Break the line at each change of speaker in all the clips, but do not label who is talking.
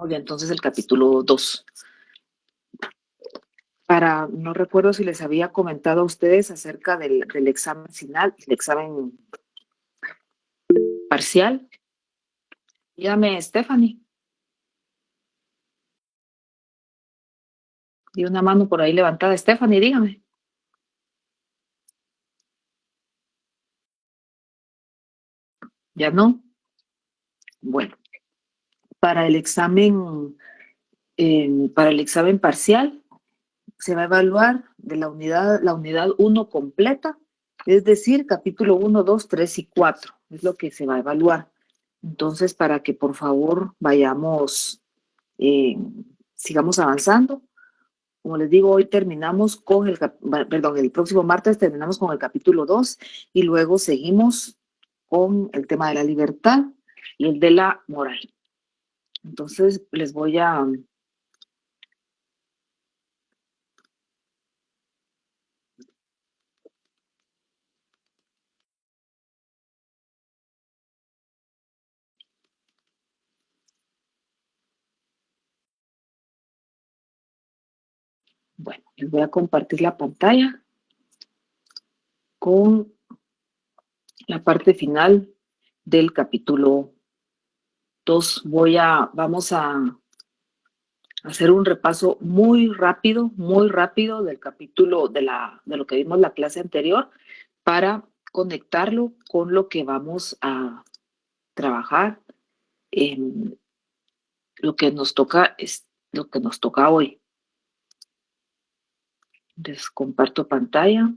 ya entonces el capítulo 2. No recuerdo si les había comentado a ustedes acerca del examen final, el examen parcial. Dígame, Stephanie. Y una mano por ahí levantada. Stephanie, dígame. ¿Ya no? Bueno, para el examen, para el examen parcial se va a evaluar de la unidad 1 completa, es decir, capítulo 1, 2, 3 y 4, es lo que se va a evaluar. Entonces, para que por favor vayamos, sigamos avanzando. Como les digo, hoy terminamos con el próximo martes terminamos con el capítulo 2 y luego seguimos con el tema de la libertad y el de la moral. Entonces, les voy a... Bueno, les voy a compartir la pantalla con la parte final del capítulo 2. Vamos a hacer un repaso muy rápido del capítulo de lo que vimos la clase anterior para conectarlo con lo que vamos a trabajar en lo que nos toca hoy. Les comparto pantalla.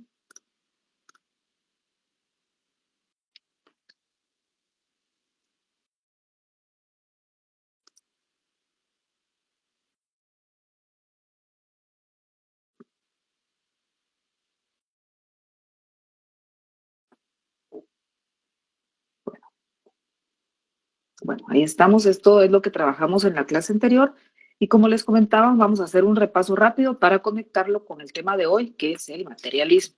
Bueno, ahí estamos. Esto es lo que trabajamos en la clase anterior. Y como les comentaba, vamos a hacer un repaso rápido para conectarlo con el tema de hoy, que es el materialismo.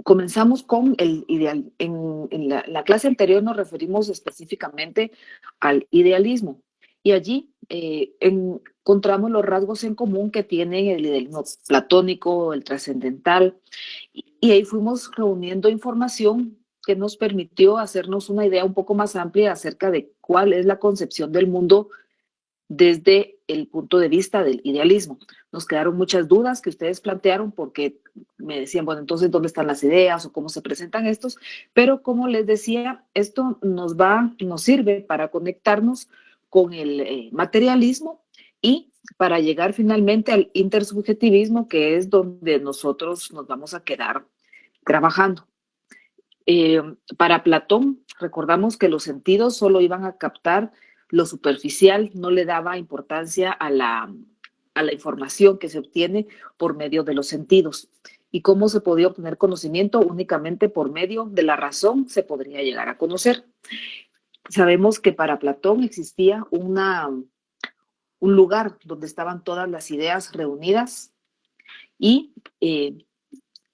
Comenzamos con el ideal. En la clase anterior nos referimos específicamente al idealismo. Y allí encontramos los rasgos en común que tienen el idealismo platónico, el trascendental. Y ahí fuimos reuniendo información que nos permitió hacernos una idea un poco más amplia acerca de cuál es la concepción del mundo desde el punto de vista del idealismo. Nos quedaron muchas dudas que ustedes plantearon porque me decían, bueno, entonces, ¿dónde están las ideas o cómo se presentan estos? Pero como les decía, esto nos sirve para conectarnos con el materialismo y para llegar finalmente al intersubjetivismo, que es donde nosotros nos vamos a quedar trabajando. Para Platón, recordamos que los sentidos solo iban a captar lo superficial, no le daba importancia a la información que se obtiene por medio de los sentidos. ¿Y cómo se podía obtener conocimiento? Únicamente por medio de la razón se podría llegar a conocer. Sabemos que para Platón existía un lugar donde estaban todas las ideas reunidas y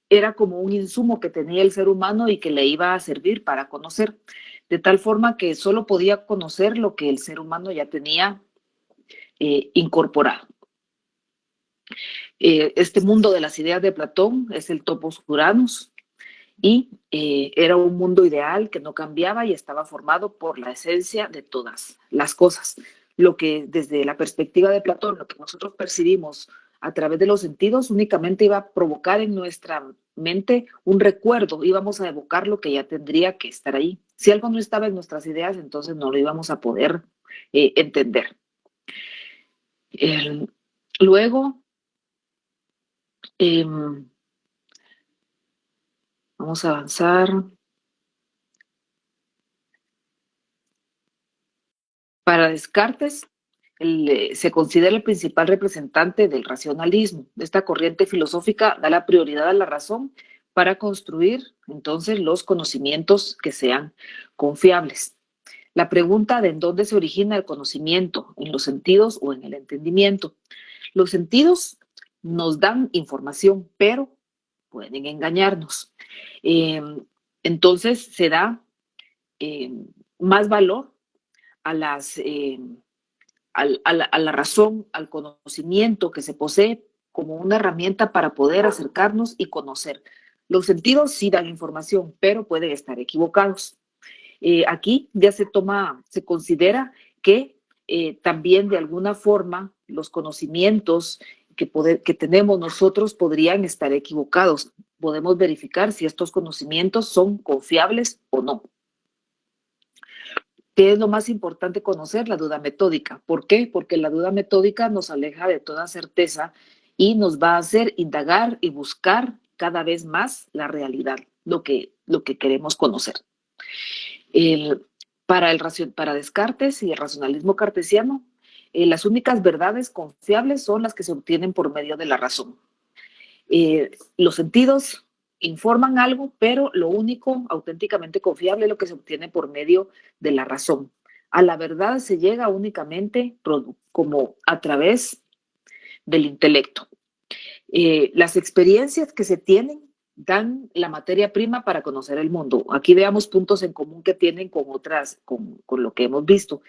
era como un insumo que tenía el ser humano y que le iba a servir para conocer, de tal forma que solo podía conocer lo que el ser humano ya tenía incorporado. Este mundo de las ideas de Platón es el topos Uranus y era un mundo ideal que no cambiaba y estaba formado por la esencia de todas las cosas. Lo que desde la perspectiva de Platón, lo que nosotros percibimos a través de los sentidos únicamente iba a provocar en nuestra mente un recuerdo, íbamos a evocar lo que ya tendría que estar ahí. Si algo no estaba en nuestras ideas, entonces no lo íbamos a poder entender. Luego, vamos a avanzar. Para Descartes, se considera el principal representante del racionalismo. Esta corriente filosófica da la prioridad a la razón para construir entonces los conocimientos que sean confiables. La pregunta de en dónde se origina el conocimiento, en los sentidos o en el entendimiento. Los sentidos nos dan información, pero pueden engañarnos. Entonces se da más valor a la razón, al conocimiento que se posee como una herramienta para poder acercarnos y conocer. Los sentidos sí dan información, pero pueden estar equivocados. Aquí ya se considera que también de alguna forma los conocimientos que tenemos nosotros podrían estar equivocados. Podemos verificar si estos conocimientos son confiables o no. ¿Qué es lo más importante conocer? La duda metódica. ¿Por qué? Porque la duda metódica nos aleja de toda certeza y nos va a hacer indagar y buscar cada vez más la realidad, lo que queremos conocer. Para Descartes y el racionalismo cartesiano, las únicas verdades confiables son las que se obtienen por medio de la razón. Los sentidos informan algo, pero lo único auténticamente confiable es lo que se obtiene por medio de la razón. A la verdad se llega únicamente como a través del intelecto. Las experiencias que se tienen dan la materia prima para conocer el mundo. Aquí veamos puntos en común que tienen con lo que hemos visto,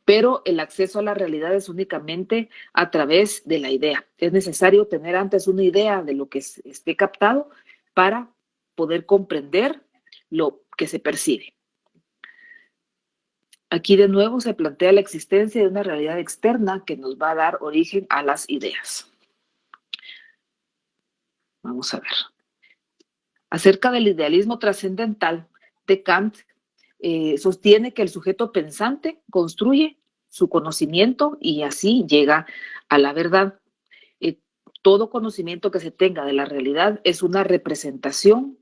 pero el acceso a la realidad es únicamente a través de la idea. Es necesario tener antes una idea de lo que esté captado para poder comprender lo que se percibe. Aquí de nuevo se plantea la existencia de una realidad externa que nos va a dar origen a las ideas. Vamos a ver. Acerca del idealismo trascendental de Kant, sostiene que el sujeto pensante construye su conocimiento y así llega a la verdad. Todo conocimiento que se tenga de la realidad es una representación,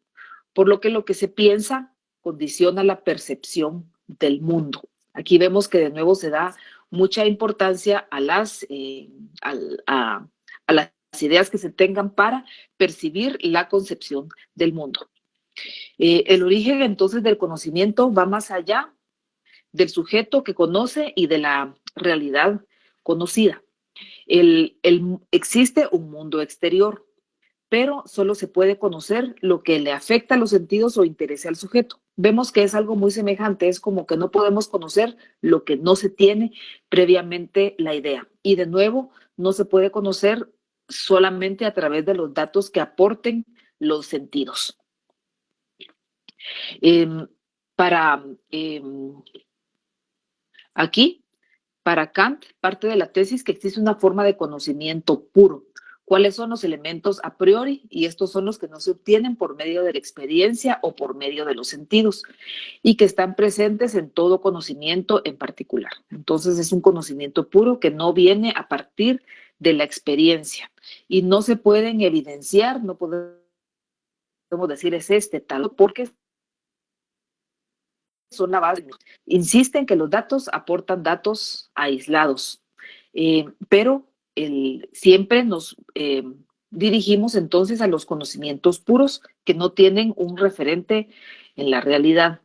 por lo que se piensa condiciona la percepción del mundo. Aquí vemos que de nuevo se da mucha importancia a las ideas que se tengan para percibir la concepción del mundo. El origen entonces del conocimiento va más allá del sujeto que conoce y de la realidad conocida. Existe un mundo exterior, pero solo se puede conocer lo que le afecta a los sentidos o interese al sujeto. Vemos que es algo muy semejante, es como que no podemos conocer lo que no se tiene previamente la idea. Y de nuevo, no se puede conocer solamente a través de los datos que aporten los sentidos. Aquí, para Kant, parte de la tesis que existe una forma de conocimiento puro. ¿Cuáles son los elementos a priori? Y estos son los que no se obtienen por medio de la experiencia o por medio de los sentidos y que están presentes en todo conocimiento en particular. Entonces es un conocimiento puro que no viene a partir de la experiencia y no se pueden evidenciar, no podemos decir es tal, porque son la base. Insisten que los datos aportan datos aislados, pero siempre nos dirigimos entonces a los conocimientos puros que no tienen un referente en la realidad.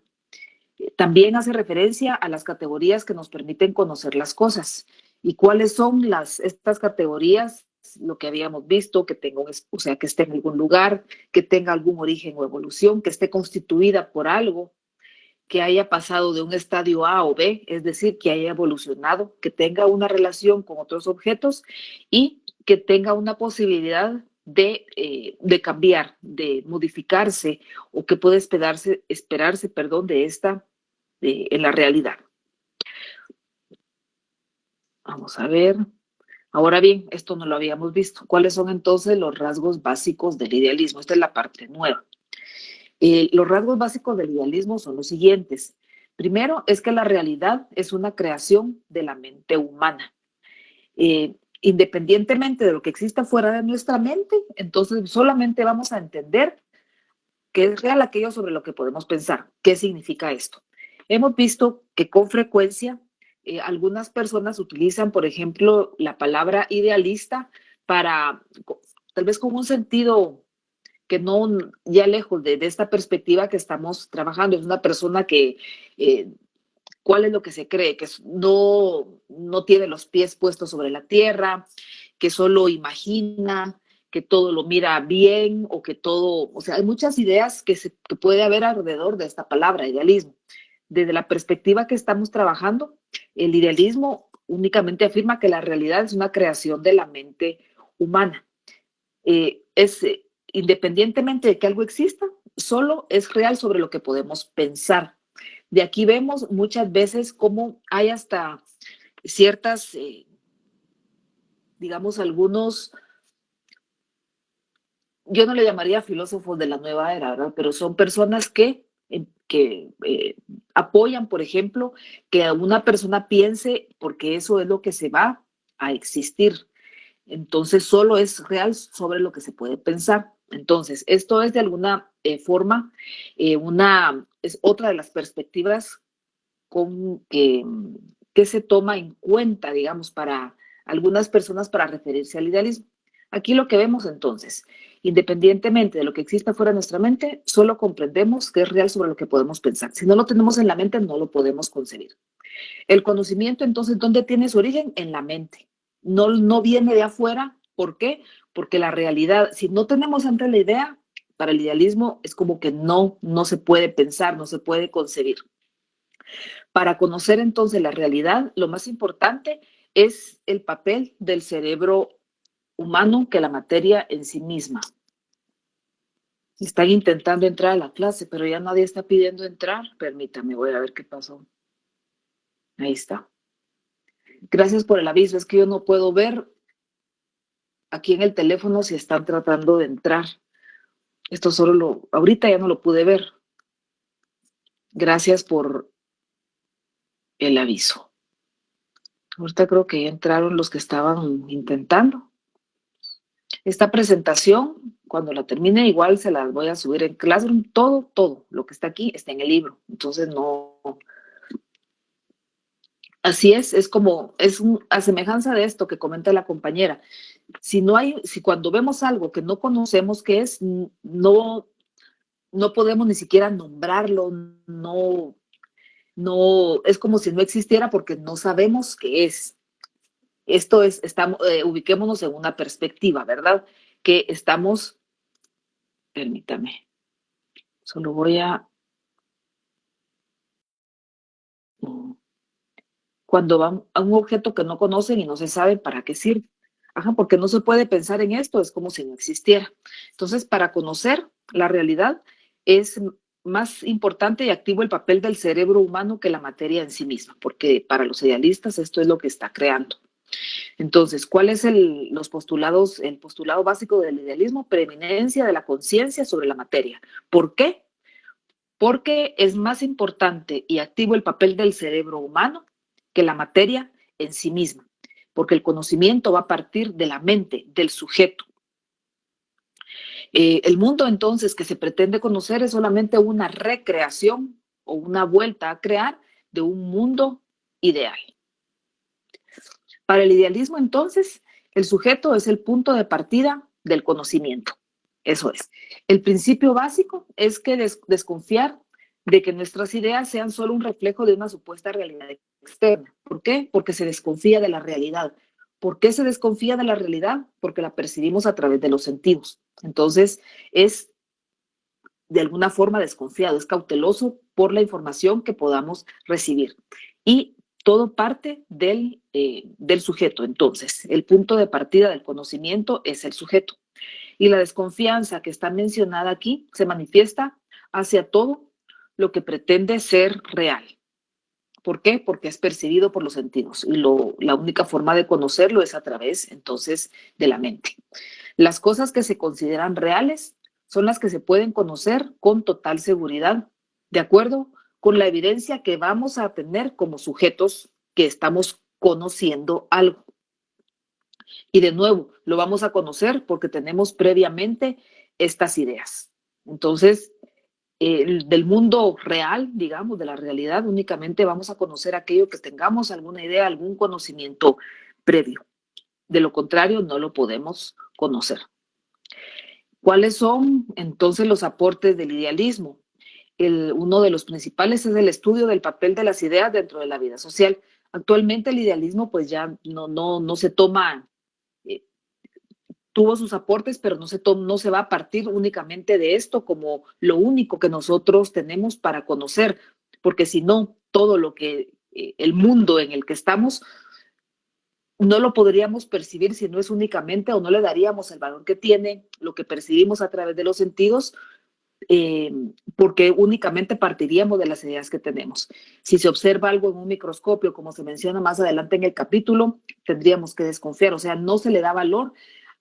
También hace referencia a las categorías que nos permiten conocer las cosas. ¿Y cuáles son estas categorías? Lo que habíamos visto, que esté en algún lugar, que tenga algún origen o evolución, que esté constituida por algo, que haya pasado de un estadio A o B, es decir, que haya evolucionado, que tenga una relación con otros objetos y que tenga una posibilidad de cambiar, de modificarse o que puede esperarse en la realidad. Vamos a ver. Ahora bien, esto no lo habíamos visto. ¿Cuáles son entonces los rasgos básicos del idealismo? Esta es la parte nueva. Los rasgos básicos del idealismo son los siguientes. Primero, es que la realidad es una creación de la mente humana. Independientemente de lo que exista fuera de nuestra mente, entonces solamente vamos a entender que es real aquello sobre lo que podemos pensar. ¿Qué significa esto? Hemos visto que con frecuencia algunas personas utilizan, por ejemplo, la palabra idealista para, tal vez con un sentido que no, ya lejos de esta perspectiva que estamos trabajando, es una persona que, ¿cuál es lo que se cree? Que no tiene los pies puestos sobre la tierra, que solo imagina, que todo lo mira bien o que todo, o sea, hay muchas ideas que puede haber alrededor de esta palabra, idealismo. Desde la perspectiva que estamos trabajando, El idealismo únicamente afirma que la realidad es una creación de la mente humana. Independientemente de que algo exista, solo es real sobre lo que podemos pensar. De aquí vemos muchas veces cómo hay hasta ciertas, digamos, algunos, yo no le llamaría filósofos de la nueva era, ¿verdad? Pero son personas que apoyan, por ejemplo, que una persona piense porque eso es lo que se va a existir. Entonces, solo es real sobre lo que se puede pensar. Entonces, esto es de alguna forma es otra de las perspectivas con, que se toma en cuenta, digamos, para algunas personas para referirse al idealismo. Aquí lo que vemos entonces, independientemente de lo que exista fuera de nuestra mente, solo comprendemos que es real sobre lo que podemos pensar. Si no lo tenemos en la mente, no lo podemos concebir. El conocimiento, entonces, ¿dónde tiene su origen? En la mente. No viene de afuera. ¿Por qué? Porque la realidad, si no tenemos antes la idea, para el idealismo es como que no se puede pensar, no se puede concebir. Para conocer entonces la realidad, lo más importante es el papel del cerebro humano que la materia en sí misma. Están intentando entrar a la clase, pero ya nadie está pidiendo entrar. Permítame, voy a ver qué pasó. Ahí está. Gracias por el aviso. Es que yo no puedo ver aquí en el teléfono si están tratando de entrar. Esto ahorita ya no lo pude ver. Gracias por el aviso. Ahorita creo que ya entraron los que estaban intentando. Esta presentación, cuando la termine, igual se las voy a subir en Classroom. Todo lo que está aquí está en el libro. Entonces, no. Así es como, a semejanza de esto que comenta la compañera. Si cuando vemos algo que no conocemos qué es, no podemos ni siquiera nombrarlo, es como si no existiera porque no sabemos qué es. Esto es, ubiquémonos en una perspectiva, ¿verdad? Que estamos, permítame, solo voy a, cuando van a un objeto que no conocen y no se sabe para qué sirve. Ajá, porque no se puede pensar en esto, es como si no existiera. Entonces, para conocer la realidad es más importante y activo el papel del cerebro humano que la materia en sí misma, porque para los idealistas esto es lo que está creando. Entonces, ¿cuál es el postulado básico del idealismo? Preeminencia de la conciencia sobre la materia. ¿Por qué? Porque es más importante y activo el papel del cerebro humano que la materia en sí misma, porque el conocimiento va a partir de la mente, del sujeto. El mundo entonces que se pretende conocer es solamente una recreación o una vuelta a crear de un mundo ideal. Para el idealismo entonces, el sujeto es el punto de partida del conocimiento. Eso es. El principio básico es que desconfiar de que nuestras ideas sean solo un reflejo de una supuesta realidad externa. ¿Por qué? Porque se desconfía de la realidad. ¿Por qué se desconfía de la realidad? Porque la percibimos a través de los sentidos. Entonces, es de alguna forma desconfiado, es cauteloso por la información que podamos recibir. Y todo parte del sujeto. Entonces, el punto de partida del conocimiento es el sujeto. Y la desconfianza que está mencionada aquí se manifiesta hacia todo lo que pretende ser real. ¿Por qué? Porque es percibido por los sentidos y la única forma de conocerlo es a través, entonces, de la mente. Las cosas que se consideran reales son las que se pueden conocer con total seguridad, de acuerdo con la evidencia que vamos a tener como sujetos que estamos conociendo algo. Y de nuevo, lo vamos a conocer porque tenemos previamente estas ideas. Entonces, del mundo real, digamos, de la realidad, únicamente vamos a conocer aquello que tengamos alguna idea, algún conocimiento previo. De lo contrario, no lo podemos conocer. ¿Cuáles son entonces los aportes del idealismo? Uno de los principales es el estudio del papel de las ideas dentro de la vida social. Actualmente el idealismo pues ya no se toma, tuvo sus aportes, pero no se va a partir únicamente de esto como lo único que nosotros tenemos para conocer, porque si no, todo lo que el mundo en el que estamos, no lo podríamos percibir si no es únicamente, o no le daríamos el valor que tiene lo que percibimos a través de los sentidos, porque únicamente partiríamos de las ideas que tenemos. Si se observa algo en un microscopio, como se menciona más adelante en el capítulo, tendríamos que desconfiar, o sea, no se le da valor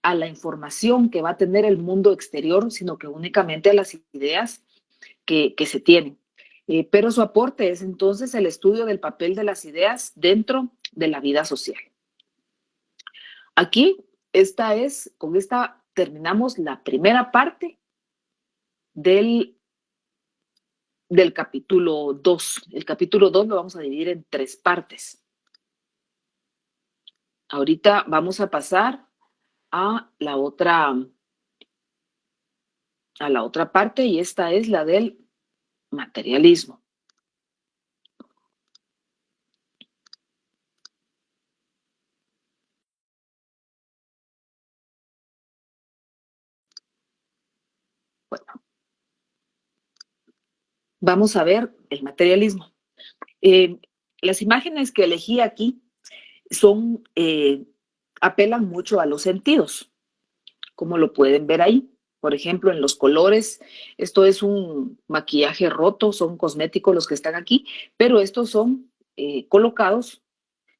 a la información que va a tener el mundo exterior, sino que únicamente a las ideas que se tienen. Pero su aporte es entonces el estudio del papel de las ideas dentro de la vida social. Aquí, con esta terminamos la primera parte del capítulo 2. El capítulo 2 lo vamos a dividir en 3 partes. Ahorita vamos a pasar a la otra parte, y esta es la del materialismo. Bueno, vamos a ver el materialismo. Las imágenes que elegí aquí apelan mucho a los sentidos, como lo pueden ver ahí. Por ejemplo, en los colores, esto es un maquillaje roto, son cosméticos los que están aquí, pero estos son colocados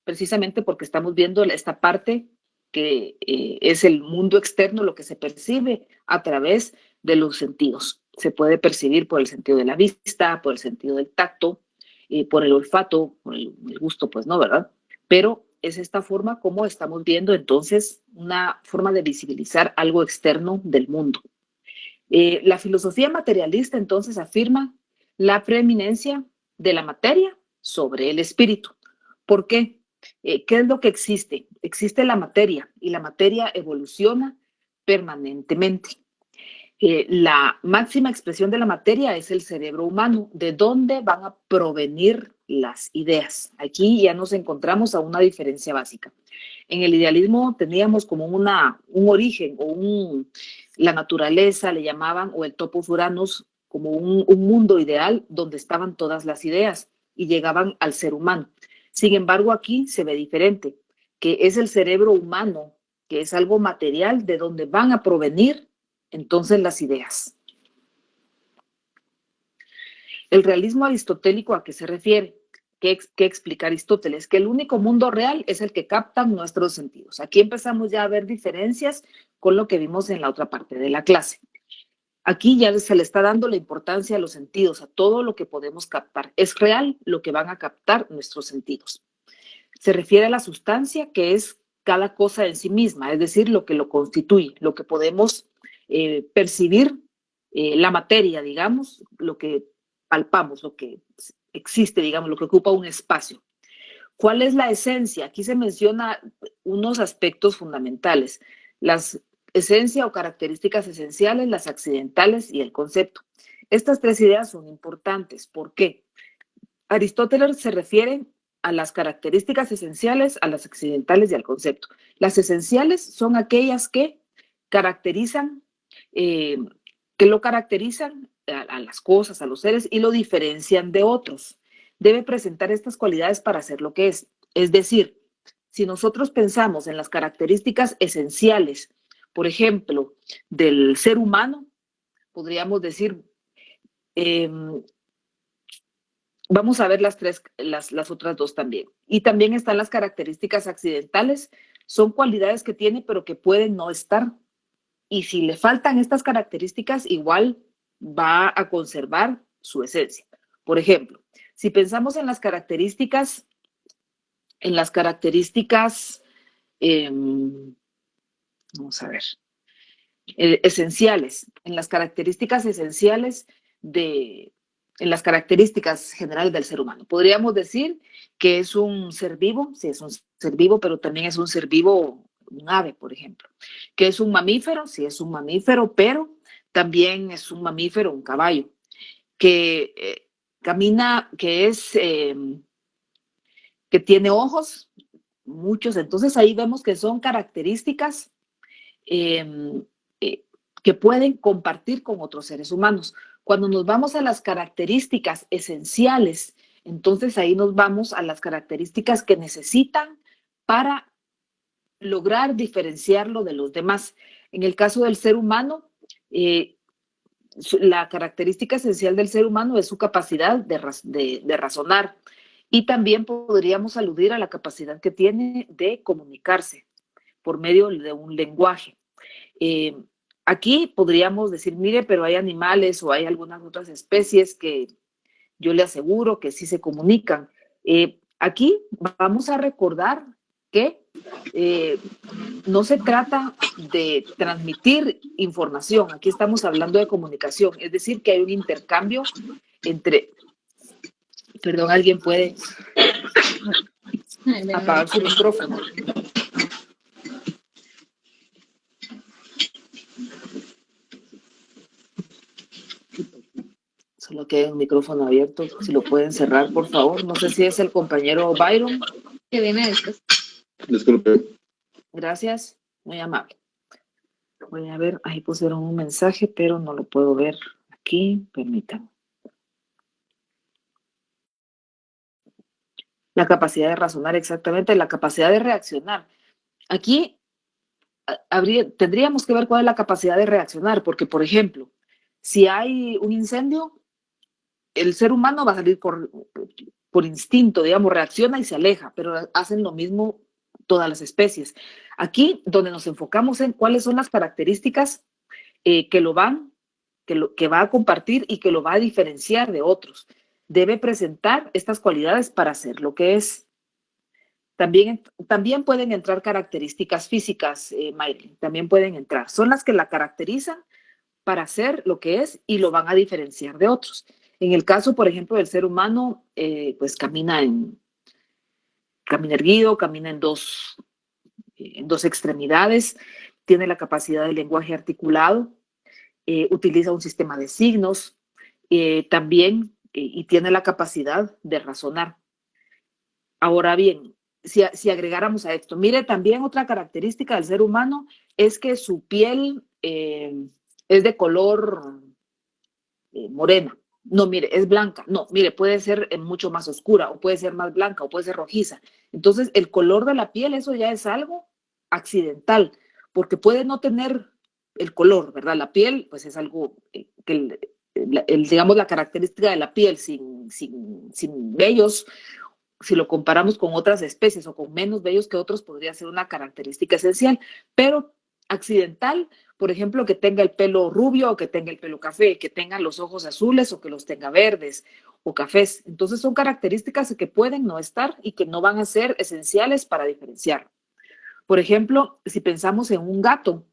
precisamente porque estamos viendo esta parte que es el mundo externo, lo que se percibe a través de los sentidos. Se puede percibir por el sentido de la vista, por el sentido del tacto, por el olfato, por el gusto, pues no, ¿verdad? Pero es esta forma como estamos viendo entonces una forma de visibilizar algo externo del mundo. La filosofía materialista entonces afirma la preeminencia de la materia sobre el espíritu. ¿Por qué? ¿Qué es lo que existe? Existe la materia, y la materia evoluciona permanentemente. La máxima expresión de la materia es el cerebro humano. ¿De dónde van a provenir las ideas? Aquí ya nos encontramos a una diferencia básica. En el idealismo teníamos como un origen, la naturaleza le llamaban, o el topos uranus, como un mundo ideal donde estaban todas las ideas y llegaban al ser humano. Sin embargo, aquí se ve diferente, que es el cerebro humano, que es algo material de donde van a provenir entonces las ideas. El realismo aristotélico, ¿a qué se refiere? ¿Qué explica Aristóteles? Que el único mundo real es el que captan nuestros sentidos. Aquí empezamos ya a ver diferencias con lo que vimos en la otra parte de la clase. Aquí ya se le está dando la importancia a los sentidos, a todo lo que podemos captar. Es real lo que van a captar nuestros sentidos. Se refiere a la sustancia, que es cada cosa en sí misma, es decir, lo que lo constituye, lo que podemos percibir, la materia, digamos, lo que palpamos, lo que existe, digamos, lo que ocupa un espacio. ¿Cuál es la esencia? Aquí se menciona unos aspectos fundamentales: las esencia o características esenciales, las accidentales y el concepto. Estas 3 ideas son importantes. ¿Por qué? Aristóteles se refiere a las características esenciales, a las accidentales y al concepto. Las esenciales son aquellas que caracterizan, que lo caracterizan a las cosas, a los seres, y lo diferencian de otros. Debe presentar estas cualidades para ser lo que es. Es decir, si nosotros pensamos en las características esenciales, por ejemplo, del ser humano, podríamos decir, vamos a ver las otras 2 también. Y también están las características accidentales. Son cualidades que tiene, pero que pueden no estar. Y si le faltan estas características, igual va a conservar su esencia. Por ejemplo, si pensamos en las características, vamos a ver, esenciales, en las características esenciales en las características generales del ser humano. Podríamos decir que es un ser vivo, sí es un ser vivo, pero también es un ser vivo, un ave, por ejemplo. Que es un mamífero, sí es un mamífero, pero también es un mamífero, un caballo. Que camina, que tiene ojos, muchos. Entonces ahí vemos que son características eh, eh, que pueden compartir con otros seres humanos. Cuando nos vamos a las características esenciales, Entonces ahí nos vamos a las características que necesitan para lograr diferenciarlo de los demás. En el caso del ser humano, la característica esencial del ser humano es su capacidad de razonar, y también podríamos aludir a la capacidad que tiene de comunicarse por medio de un lenguaje. Eh, Aquí podríamos decir, mire, pero hay animales o hay algunas otras especies que yo le aseguro que sí se comunican. Aquí vamos a recordar que no se trata de transmitir información, aquí estamos hablando de comunicación, es decir, que hay un intercambio entre, perdón, alguien puede apagar su micrófono. Solo queda un micrófono abierto, si lo pueden cerrar, por favor. No sé si es el compañero Byron.
Que viene después.
Disculpe.
Gracias, muy amable. Voy a ver, ahí pusieron un mensaje, pero no lo puedo ver aquí, permítanme. La capacidad de razonar, exactamente, la capacidad de reaccionar. Aquí tendríamos que ver cuál es la capacidad de reaccionar, porque, por ejemplo, si hay un incendio, el ser humano va a salir por instinto, digamos, reacciona y se aleja, pero hacen lo mismo todas las especies. Aquí, donde nos enfocamos en cuáles son las características que va a compartir y que lo va a diferenciar de otros. Debe presentar estas cualidades para ser lo que es. También pueden entrar características físicas, Maylin, también pueden entrar. Son las que la caracterizan para ser lo que es y lo van a diferenciar de otros. En el caso, por ejemplo, del ser humano, pues camina erguido, camina en dos extremidades, tiene la capacidad del lenguaje articulado, utiliza un sistema de signos, también, y tiene la capacidad de razonar. Ahora bien, si agregáramos a esto, mire, también otra característica del ser humano es que su piel es de color morena. No, mire, es blanca. No, mire, puede ser mucho más oscura, o puede ser más blanca, o puede ser rojiza. Entonces, el color de la piel, eso ya es algo accidental, porque puede no tener el color, ¿verdad? La piel, pues es algo que, digamos, la característica de la piel sin vellos, si lo comparamos con otras especies o con menos vellos que otros, podría ser una característica esencial, pero accidental, por ejemplo, que tenga el pelo rubio o que tenga el pelo café, que tenga los ojos azules o que los tenga verdes o cafés. Entonces son características que pueden no estar y que no van a ser esenciales para diferenciar. Por ejemplo, si pensamos en un gato,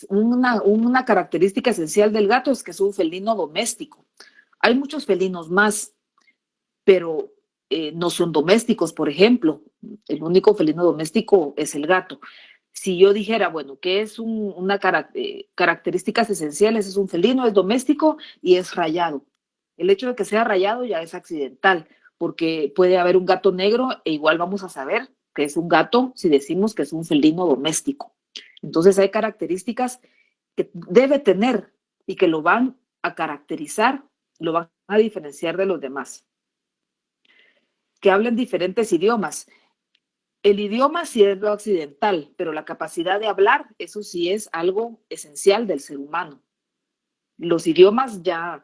una característica esencial del gato es que es un felino doméstico. Hay muchos felinos más, pero no son domésticos, por ejemplo. El único felino doméstico es el gato. Si yo dijera, bueno, ¿qué es características esenciales? Es un felino, es doméstico y es rayado. El hecho de que sea rayado ya es accidental, porque puede haber un gato negro e igual vamos a saber que es un gato si decimos que es un felino doméstico. Entonces hay características que debe tener y que lo van a caracterizar, lo van a diferenciar de los demás. Que hablen diferentes idiomas. El idioma sí es lo accidental, pero la capacidad de hablar, eso sí es algo esencial del ser humano. Los idiomas ya,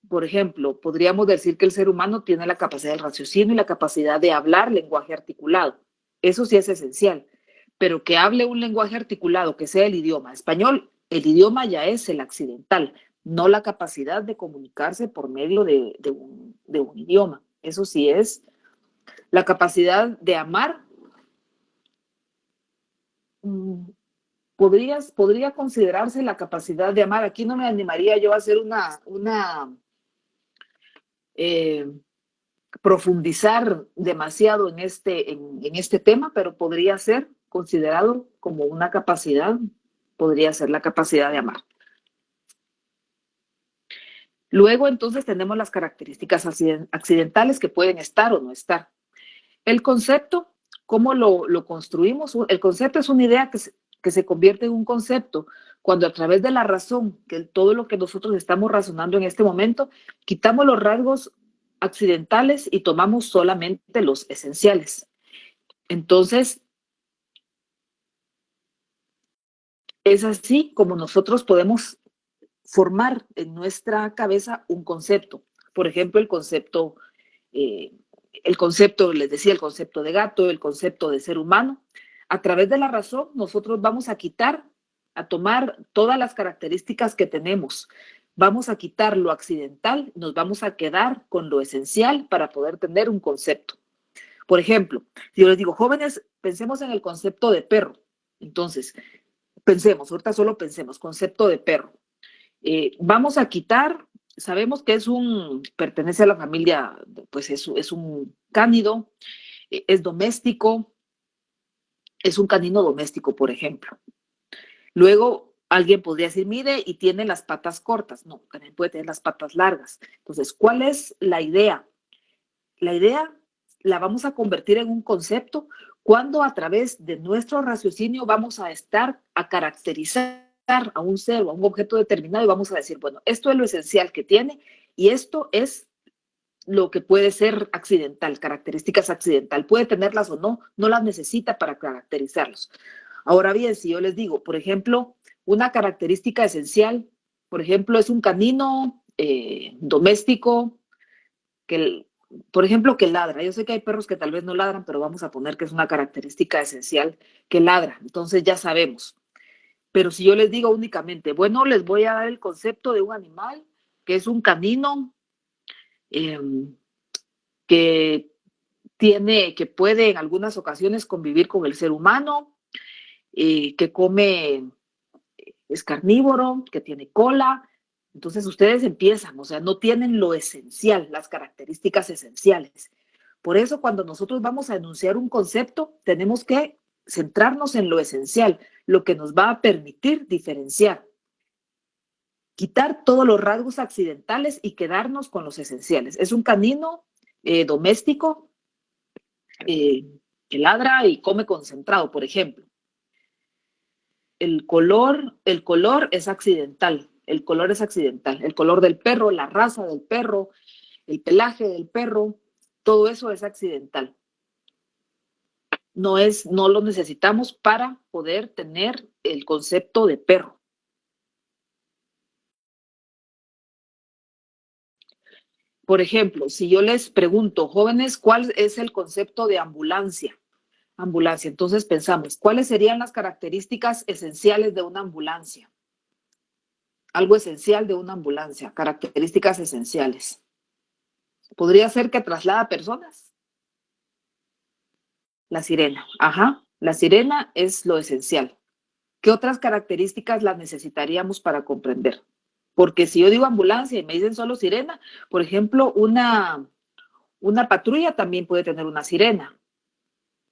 por ejemplo, podríamos decir que el ser humano tiene la capacidad del raciocinio y la capacidad de hablar lenguaje articulado. Eso sí es esencial, pero que hable un lenguaje articulado, que sea el idioma español, el idioma ya es el accidental, no la capacidad de comunicarse por medio de un idioma. Eso sí es la capacidad de amar. Podría considerarse la capacidad de amar. Aquí no me animaría yo a hacer profundizar demasiado en este tema, pero podría ser considerado como una capacidad, podría ser la capacidad de amar. Luego, entonces, tenemos las características accidentales que pueden estar o no estar. El concepto, ¿cómo lo construimos? El concepto es una idea que se convierte en un concepto cuando a través de la razón, que todo lo que nosotros estamos razonando en este momento, quitamos los rasgos accidentales y tomamos solamente los esenciales. Entonces, es así como nosotros podemos formar en nuestra cabeza un concepto. Por ejemplo, eh, el concepto, les decía, el concepto de gato, el concepto de ser humano. A través de la razón, nosotros vamos a quitar, a tomar todas las características que tenemos. Vamos a quitar lo accidental, nos vamos a quedar con lo esencial para poder tener un concepto. Por ejemplo, si yo les digo, jóvenes, pensemos en el concepto de perro. Entonces, pensemos, ahorita solo pensemos, concepto de perro. Vamos a quitar, sabemos que pertenece a la familia, pues es un cánido, es doméstico, es un canino doméstico, por ejemplo. Luego, alguien podría decir, mire, y tiene las patas cortas. No, también puede tener las patas largas. Entonces, ¿cuál es la idea? La idea la vamos a convertir en un concepto cuando a través de nuestro raciocinio vamos a estar a caracterizar a un ser o a un objeto determinado y vamos a decir, bueno, esto es lo esencial que tiene y esto es lo que puede ser accidental, características accidental. Puede tenerlas o no, no las necesita para caracterizarlos. Ahora bien, si yo les digo, por ejemplo, una característica esencial, por ejemplo, es un canino doméstico que, por ejemplo, que ladra. Yo sé que hay perros que tal vez no ladran, pero vamos a poner que es una característica esencial que ladra. Entonces ya sabemos. Pero si yo les digo únicamente, bueno, les voy a dar el concepto de un animal que es un canino eh, que que puede en algunas ocasiones convivir con el ser humano, que come, es carnívoro, que tiene cola. Entonces ustedes empiezan, o sea, no tienen lo esencial, las características esenciales. Por eso cuando nosotros vamos a enunciar un concepto, tenemos que centrarnos en lo esencial, lo que nos va a permitir diferenciar, quitar todos los rasgos accidentales y quedarnos con los esenciales. Es un canino doméstico eh, que ladra y come concentrado, por ejemplo. El color es accidental, el color es accidental, el color del perro, la raza del perro, el pelaje del perro, todo eso es accidental. No lo necesitamos para poder tener el concepto de perro. Por ejemplo, si yo les pregunto, jóvenes, ¿cuál es el concepto de ambulancia? Ambulancia. Entonces pensamos, ¿cuáles serían las características esenciales de una ambulancia? Algo esencial de una ambulancia, características esenciales. ¿Podría ser que traslada personas? La sirena, ajá. La sirena es lo esencial. ¿Qué otras características las necesitaríamos para comprender? Porque si yo digo ambulancia y me dicen solo sirena, por ejemplo, una patrulla también puede tener una sirena.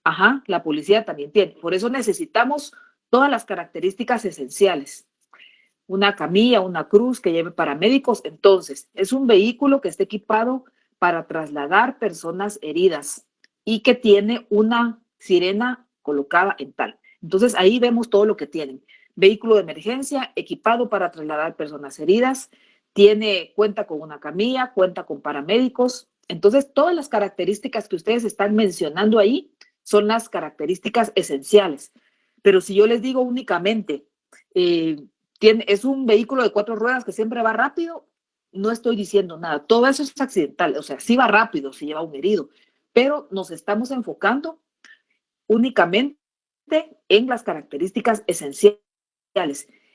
Ajá, la policía también tiene. Por eso necesitamos todas las características esenciales. Una camilla, una cruz que lleve paramédicos. Entonces, es un vehículo que está equipado para trasladar personas heridas y que tiene una sirena colocada en tal. Entonces, ahí vemos todo lo que tienen. Vehículo de emergencia equipado para trasladar personas heridas, cuenta con una camilla, cuenta con paramédicos. Entonces, todas las características que ustedes están mencionando ahí son las características esenciales. Pero si yo les digo únicamente, es un vehículo de 4 ruedas que siempre va rápido, no estoy diciendo nada. Todo eso es accidental, o sea, sí va rápido, sí lleva un herido, pero nos estamos enfocando únicamente en las características esenciales.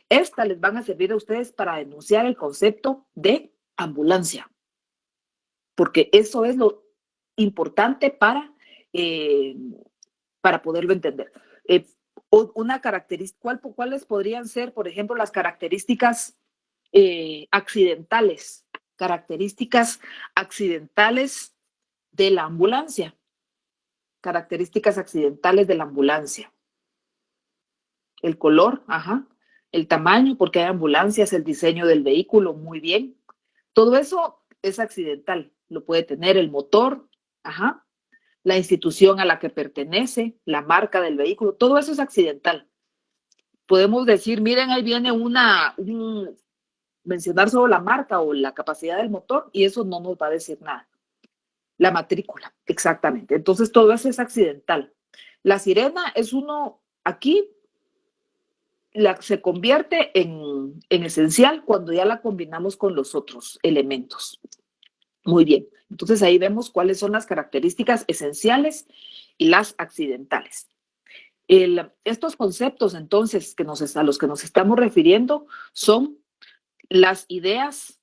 Estas les van a servir a ustedes para denunciar el concepto de ambulancia, porque eso es lo importante eh, para poderlo entender. Eh, una característica, ¿cuáles podrían ser, por ejemplo, las características accidentales? Características accidentales de la ambulancia. Características accidentales de la ambulancia. El color, ajá. El tamaño, porque hay ambulancias, el diseño del vehículo, muy bien. Todo eso es accidental. Lo puede tener el motor, ajá. La institución a la que pertenece, la marca del vehículo, todo eso es accidental. Podemos decir, miren, ahí viene mencionar solo la marca o la capacidad del motor y eso no nos va a decir nada. La matrícula, exactamente. Entonces todo eso es accidental. La sirena es uno, aquí se convierte en esencial cuando ya la combinamos con los otros elementos. Muy bien. Entonces ahí vemos cuáles son las características esenciales y las accidentales. Estos conceptos, entonces, a los que nos estamos refiriendo son las ideas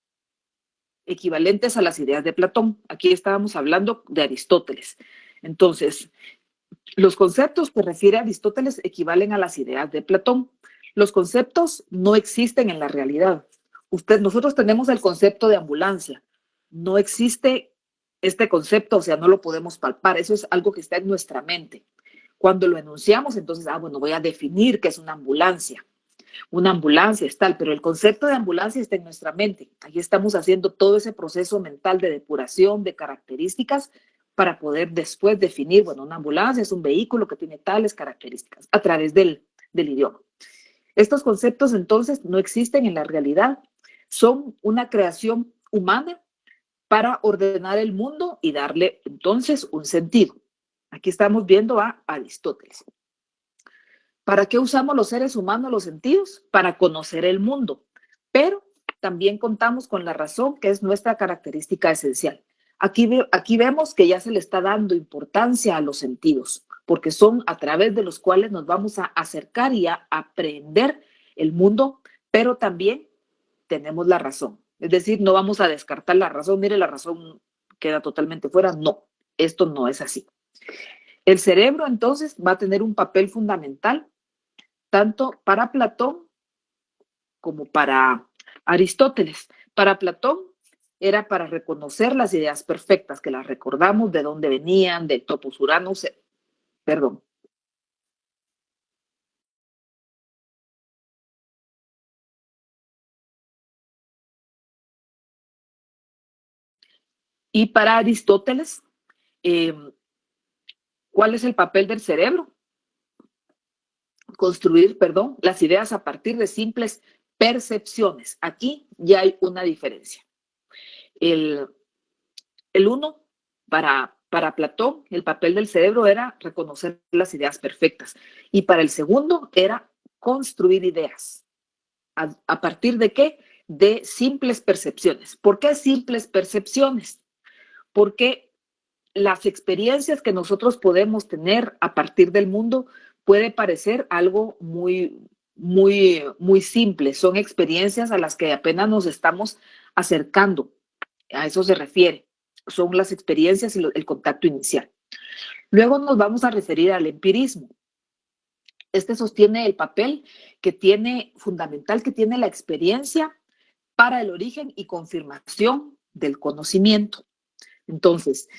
equivalentes a las ideas de Platón. Aquí estábamos hablando de Aristóteles. Entonces, los conceptos que refiere Aristóteles equivalen a las ideas de Platón. Los conceptos no existen en la realidad. Nosotros tenemos el concepto de ambulancia. No existe este concepto, o sea, no lo podemos palpar. Eso es algo que está en nuestra mente. Cuando lo enunciamos, entonces, bueno, voy a definir qué es una ambulancia. Una ambulancia es tal, pero el concepto de ambulancia está en nuestra mente. Ahí estamos haciendo todo ese proceso mental de depuración de características para poder después definir, bueno, una ambulancia es un vehículo que tiene tales características a través del idioma. Estos conceptos entonces no existen en la realidad, son una creación humana para ordenar el mundo y darle entonces un sentido. Aquí estamos viendo a Aristóteles. ¿Para qué usamos los seres humanos los sentidos? Para conocer el mundo, pero también contamos con la razón, que es nuestra característica esencial. Aquí vemos que ya se le está dando importancia a los sentidos, porque son a través de los cuales nos vamos a acercar y a aprender el mundo, pero también tenemos la razón. Es decir, no vamos a descartar la razón. Mire, la razón queda totalmente fuera. No, esto no es así. El cerebro, entonces, va a tener un papel fundamental tanto para Platón como para Aristóteles. Para Platón era para reconocer las ideas perfectas, que las recordamos de dónde venían, del topos Uranus, perdón. Y para Aristóteles, ¿cuál es el papel del cerebro? Construir, perdón, las ideas a partir de simples percepciones. Aquí ya hay una diferencia. El uno, para Platón, el papel del cerebro era reconocer las ideas perfectas. Y para el segundo era construir ideas. ¿A partir de qué? De simples percepciones. ¿Por qué simples percepciones? Porque las experiencias que nosotros podemos tener a partir del mundo puede parecer algo muy simple. Son experiencias a las que apenas nos estamos acercando. A eso se refiere. Son las experiencias y el contacto inicial. Luego nos vamos a referir al empirismo. Este sostiene el papel que tiene fundamental, que tiene la experiencia para el origen y confirmación del conocimiento. Entonces,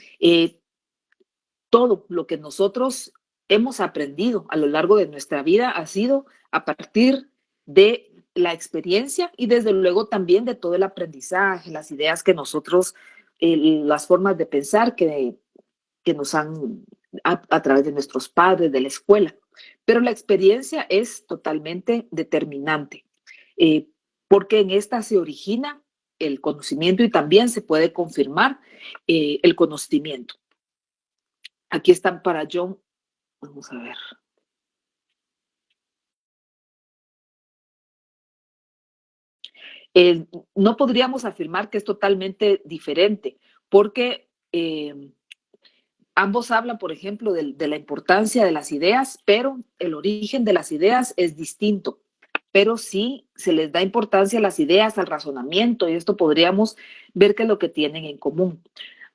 todo lo que nosotros hemos aprendido a lo largo de nuestra vida ha sido a partir de la experiencia y desde luego también de todo el aprendizaje, las ideas que nosotros, las formas de pensar que nos han a través de nuestros padres, de la escuela. Pero la experiencia es totalmente determinante, porque en esta se origina el conocimiento y también se puede confirmar el conocimiento. Aquí están para John. Vamos a ver. No podríamos afirmar que es totalmente diferente, porque ambos hablan, por ejemplo, de la importancia de las ideas, pero el origen de las ideas es distinto. Pero sí se les da importancia a las ideas, al razonamiento, y esto podríamos ver que es lo que tienen en común.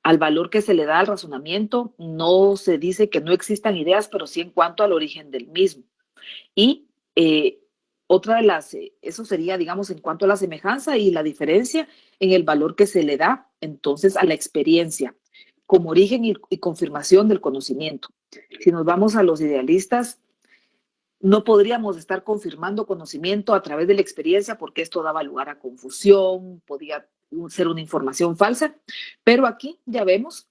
Al valor que se le da al razonamiento, no se dice que no existan ideas, pero sí en cuanto al origen del mismo. Y otra de las, eso sería, digamos, en cuanto a la semejanza y la diferencia en el valor que se le da entonces a la experiencia como origen y confirmación del conocimiento. Si nos vamos a los idealistas, no podríamos estar confirmando conocimiento a través de la experiencia porque esto daba lugar a confusión, podía ser una información falsa, pero aquí ya vemos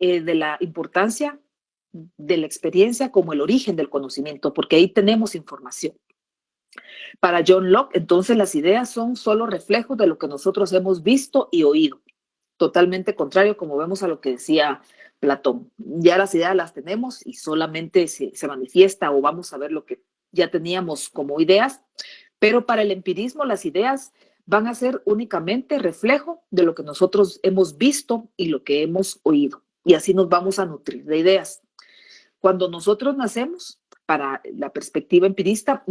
de la importancia de la experiencia como el origen del conocimiento, porque ahí tenemos información. Para John Locke, entonces las ideas son solo reflejos de lo que nosotros hemos visto y oído. totalmente contrario, como vemos a lo que decía Platón. Ya las ideas las tenemos y solamente se manifiesta o vamos a ver lo que ya teníamos como ideas, pero para el empirismo las ideas van a ser únicamente reflejo de lo que nosotros hemos visto y lo que hemos oído. Y así nos vamos a nutrir de ideas. Cuando nosotros nacemos, para la perspectiva empirista,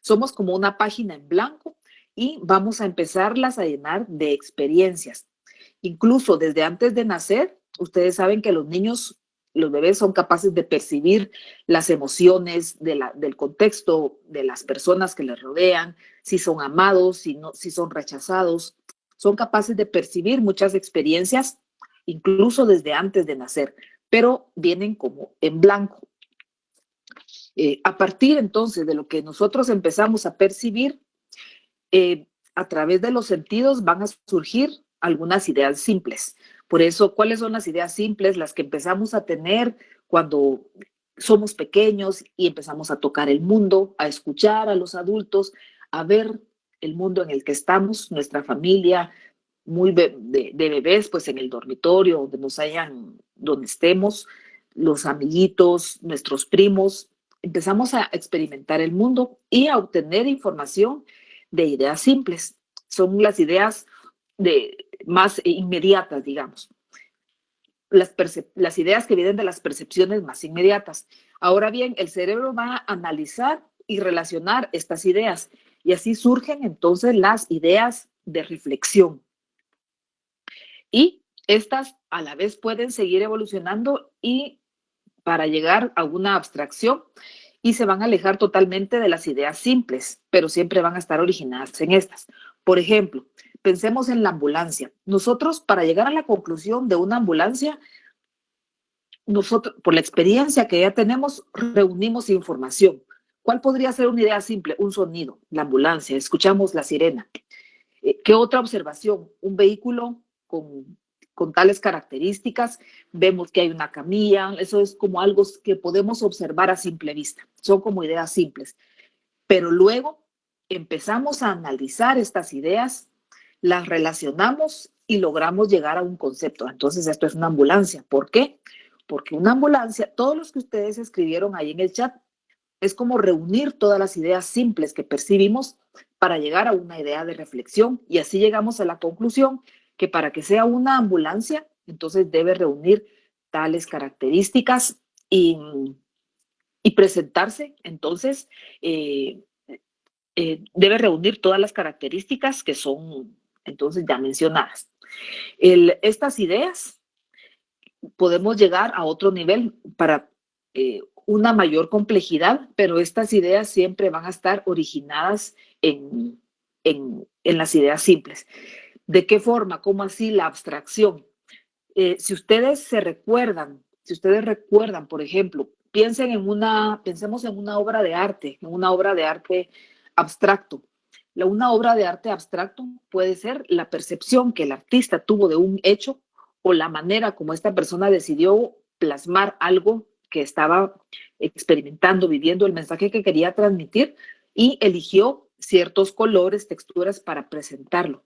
somos como una página en blanco y vamos a empezarlas a llenar de experiencias. Incluso desde antes de nacer, ustedes saben que los niños, los bebés son capaces de percibir las emociones del contexto, de las personas que les rodean, si son amados, si son rechazados. Son capaces de percibir muchas experiencias, incluso desde antes de nacer, pero vienen como en blanco. A partir entonces de lo que nosotros empezamos a percibir, a través de los sentidos van a surgir algunas ideas simples. Por eso, ¿cuáles son las ideas simples? Las que empezamos a tener cuando somos pequeños y empezamos a tocar el mundo, a escuchar a los adultos, a ver el mundo en el que estamos, nuestra familia, de bebés, pues en el dormitorio, donde estemos, los amiguitos, nuestros primos, empezamos a experimentar el mundo y a obtener información de ideas simples. Son las ideas más inmediatas, digamos. Las ideas que vienen de las percepciones más inmediatas. Ahora bien, el cerebro va a analizar y relacionar estas ideas y así surgen entonces las ideas de reflexión. Y estas a la vez pueden seguir evolucionando y para llegar a una abstracción y se van a alejar totalmente de las ideas simples, pero siempre van a estar originadas en estas. Por ejemplo, pensemos en la ambulancia. Nosotros, para llegar a la conclusión de una ambulancia, nosotros, por la experiencia que ya tenemos, reunimos información. ¿Cuál podría ser una idea simple? Un sonido, la ambulancia, escuchamos la sirena. ¿Qué otra observación? Un vehículo con tales características, vemos que hay una camilla, eso es como algo que podemos observar a simple vista, son como ideas simples. Pero luego empezamos a analizar estas ideas, las relacionamos y logramos llegar a un concepto. Entonces esto es una ambulancia. ¿Por qué? Porque una ambulancia, todos los que ustedes escribieron ahí en el chat, es como reunir todas las ideas simples que percibimos para llegar a una idea de reflexión y así llegamos a la conclusión que para que sea una ambulancia, entonces debe reunir tales características y presentarse, entonces debe reunir todas las características que son entonces ya mencionadas. Estas ideas podemos llegar a otro nivel para una mayor complejidad, pero estas ideas siempre van a estar originadas en las ideas simples. ¿De qué forma? ¿Cómo así la abstracción? Si ustedes recuerdan, por ejemplo, pensemos en una obra de arte, abstracto. Una obra de arte abstracto puede ser la percepción que el artista tuvo de un hecho o la manera como esta persona decidió plasmar algo que estaba experimentando, viviendo, el mensaje que quería transmitir y eligió ciertos colores, texturas para presentarlo.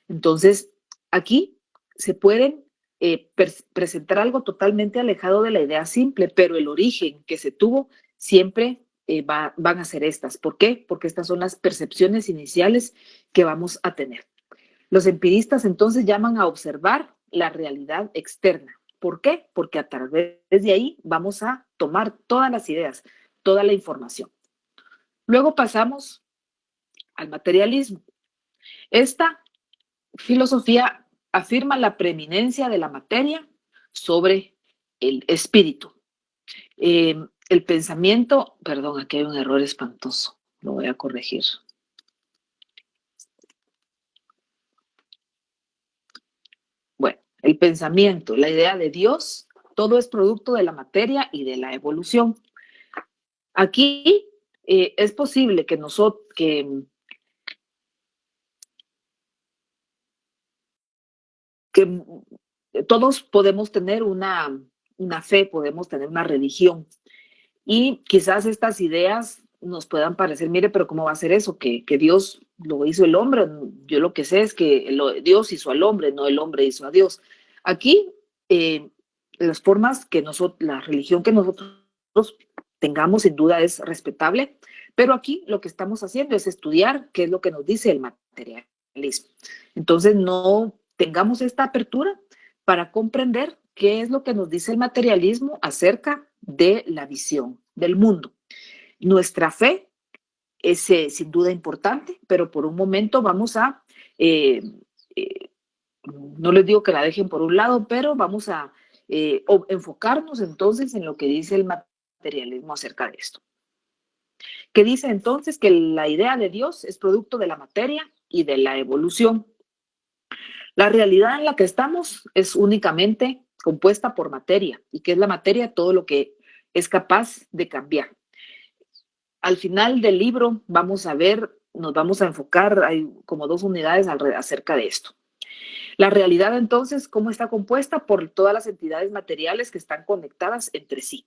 Entonces, aquí se pueden presentar algo totalmente alejado de la idea simple, pero el origen que se tuvo siempre van a ser estas. ¿Por qué? Porque estas son las percepciones iniciales que vamos a tener. Los empiristas entonces llaman a observar la realidad externa. ¿Por qué? Porque a través de ahí vamos a tomar todas las ideas, toda la información. Luego pasamos al materialismo. Esta filosofía afirma la preeminencia de la materia sobre el espíritu. El pensamiento, perdón, aquí hay un error espantoso, lo voy a corregir. Bueno, el pensamiento, la idea de Dios, todo es producto de la materia y de la evolución. Aquí es posible que todos podemos tener una fe, podemos tener una religión y quizás estas ideas nos puedan parecer, mire, pero ¿cómo va a ser eso? Que Dios lo hizo el hombre. Yo lo que sé es que Dios hizo al hombre, no el hombre hizo a Dios. Aquí, las formas que nosotros, la religión que nosotros tengamos, sin duda es respetable, pero aquí lo que estamos haciendo es estudiar qué es lo que nos dice el materialismo. Entonces, no tengamos esta apertura para comprender qué es lo que nos dice el materialismo acerca de la visión del mundo. Nuestra fe es sin duda importante, pero por un momento vamos a, eh, eh, no les digo que la dejen por un lado, pero vamos a enfocarnos entonces en lo que dice el materialismo acerca de esto. Que dice entonces que la idea de Dios es producto de la materia y de la evolución. La realidad en la que estamos es únicamente compuesta por materia. ¿Y qué es la materia? Todo lo que es capaz de cambiar. Al final del libro vamos a ver, nos vamos a enfocar, hay como 2 unidades acerca de esto. La realidad entonces, ¿cómo está compuesta? Por todas las entidades materiales que están conectadas entre sí.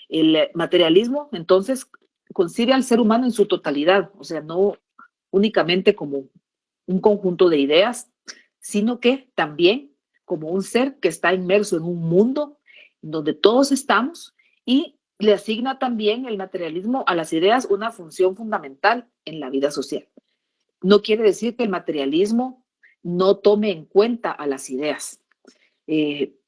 El materialismo entonces concibe al ser humano en su totalidad, o sea, no únicamente como un conjunto de ideas, sino que también como un ser que está inmerso en un mundo donde todos estamos, y le asigna también el materialismo a las ideas una función fundamental en la vida social. No quiere decir que el materialismo no tome en cuenta a las ideas,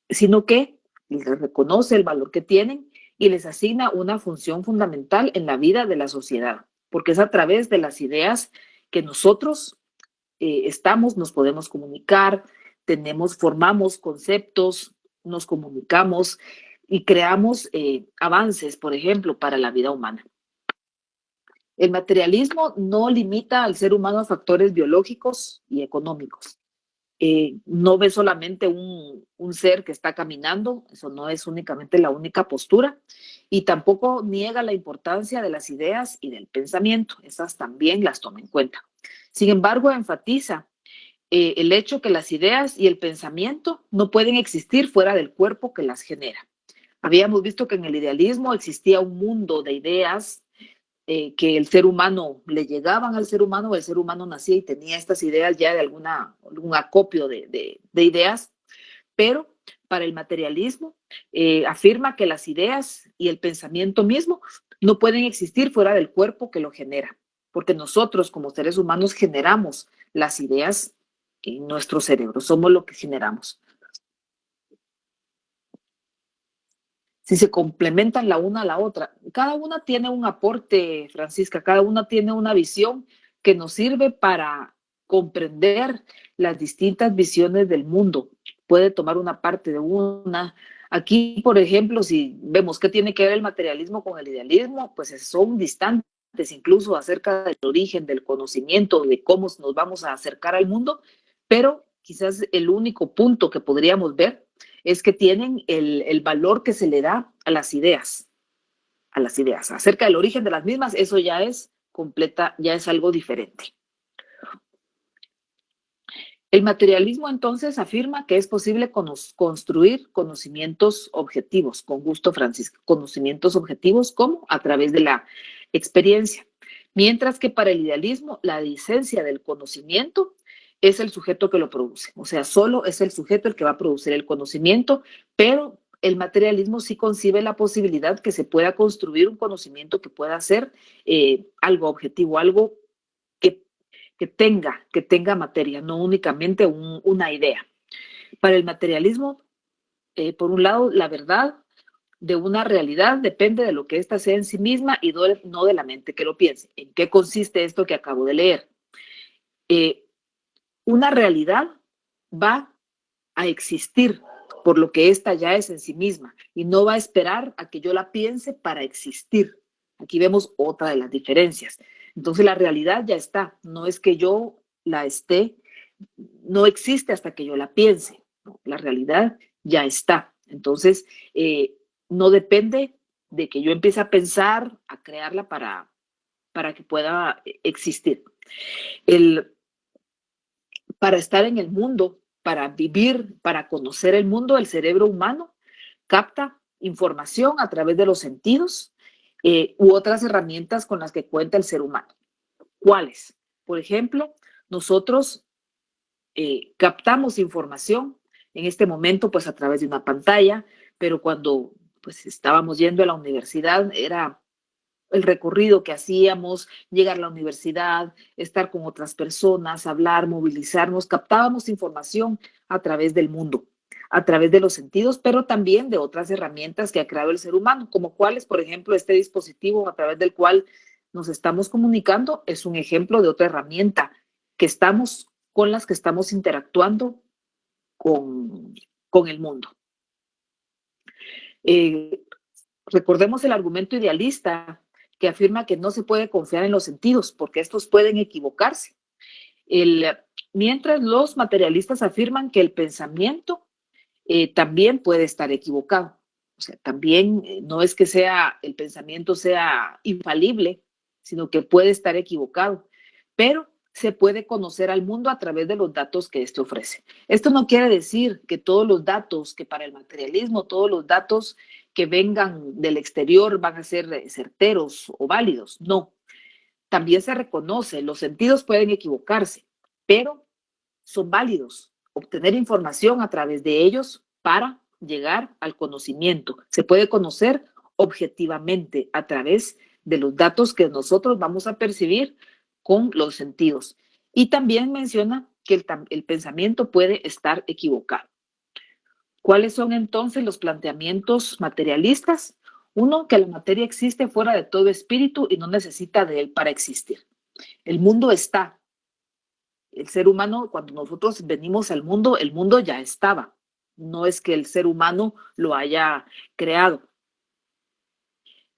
sino que les reconoce el valor que tienen y les asigna una función fundamental en la vida de la sociedad, porque es a través de las ideas que nosotros nos podemos comunicar, formamos conceptos, nos comunicamos y creamos avances, por ejemplo, para la vida humana. El materialismo no limita al ser humano a factores biológicos y económicos. No ve solamente un ser que está caminando, eso no es únicamente la única postura, y tampoco niega la importancia de las ideas y del esas también las toma en cuenta. Sin embargo, enfatiza el hecho que las ideas y el pensamiento no pueden existir fuera del cuerpo que las genera. Habíamos visto que en el idealismo existía un mundo de ideas que el ser humano le llegaban al ser humano, el ser humano nacía y tenía estas ideas ya de algún acopio de ideas, pero para el materialismo afirma que las ideas y el pensamiento mismo no pueden existir fuera del cuerpo que lo genera, porque nosotros como seres humanos generamos las ideas en nuestro cerebro, somos lo que generamos. Si se complementan la una a la otra. Cada una tiene un aporte, Francisca, cada una tiene una visión que nos sirve para comprender las distintas visiones del mundo. Puede tomar una parte de una. Aquí, por ejemplo, si vemos qué tiene que ver el materialismo con el idealismo, pues son distantes incluso acerca del origen, del conocimiento, de cómo nos vamos a acercar al mundo, pero quizás el único punto que podríamos ver es que tienen el valor que se le da a las ideas. Acerca del origen de las mismas, eso ya es ya es algo diferente. El materialismo entonces afirma que es posible construir conocimientos objetivos, con gusto, Francisco, conocimientos objetivos como a través de la experiencia, mientras que para el idealismo la licencia del conocimiento es el sujeto que lo produce, o sea, solo es el sujeto el que va a producir el conocimiento, pero el materialismo sí concibe la posibilidad que se pueda construir un conocimiento que pueda ser algo objetivo, algo que tenga materia, no únicamente una idea. Para el materialismo, por un lado, la verdad de una realidad depende de lo que ésta sea en sí misma y no de la mente que lo piense. ¿En qué consiste esto que acabo de leer? Una realidad va a existir por lo que ésta ya es en sí misma y no va a esperar a que yo la piense para existir. Aquí vemos otra de las diferencias. Entonces la realidad ya está, no es que yo la esté, no existe hasta que yo la piense, ¿no? La realidad ya está. Entonces no depende de que yo empiece a pensar, a crearla para que pueda existir. Para estar en el mundo, para vivir, para conocer el mundo, el cerebro humano capta información a través de los sentidos u otras herramientas con las que cuenta el ser humano. ¿Cuáles? Por ejemplo, nosotros captamos información en este momento pues a través de una pantalla, pero cuando pues estábamos yendo a la universidad era el recorrido que hacíamos, llegar a la universidad, estar con otras personas, hablar, movilizarnos, captábamos información a través del mundo, a través de los sentidos, pero también de otras herramientas que ha creado el ser humano, como cuáles, por ejemplo, este dispositivo a través del cual nos estamos comunicando es un ejemplo de otra herramienta que estamos con las que estamos interactuando con el mundo. Eh, Recordemos el argumento idealista que afirma que no se puede confiar en los sentidos porque estos pueden equivocarse. El, Mientras los materialistas afirman que el pensamiento también puede estar equivocado. O sea, también no es que sea el pensamiento sea infalible, sino que puede estar equivocado. Pero se puede conocer al mundo a través de los datos que éste ofrece. Esto no quiere decir que todos los datos, que para el materialismo, todos los datos que vengan del exterior van a ser certeros o válidos. No, también se reconoce, los sentidos pueden equivocarse, pero son válidos. Obtener información a través de ellos para llegar al conocimiento. Se puede conocer objetivamente a través de los datos que nosotros vamos a percibir con los sentidos. Y también menciona que el pensamiento puede estar equivocado. ¿Cuáles son entonces los planteamientos materialistas? Uno, que la materia existe fuera de todo espíritu y no necesita de él para existir. El mundo está. El ser humano, cuando nosotros venimos al mundo, el mundo ya estaba. No es que el ser humano lo haya creado.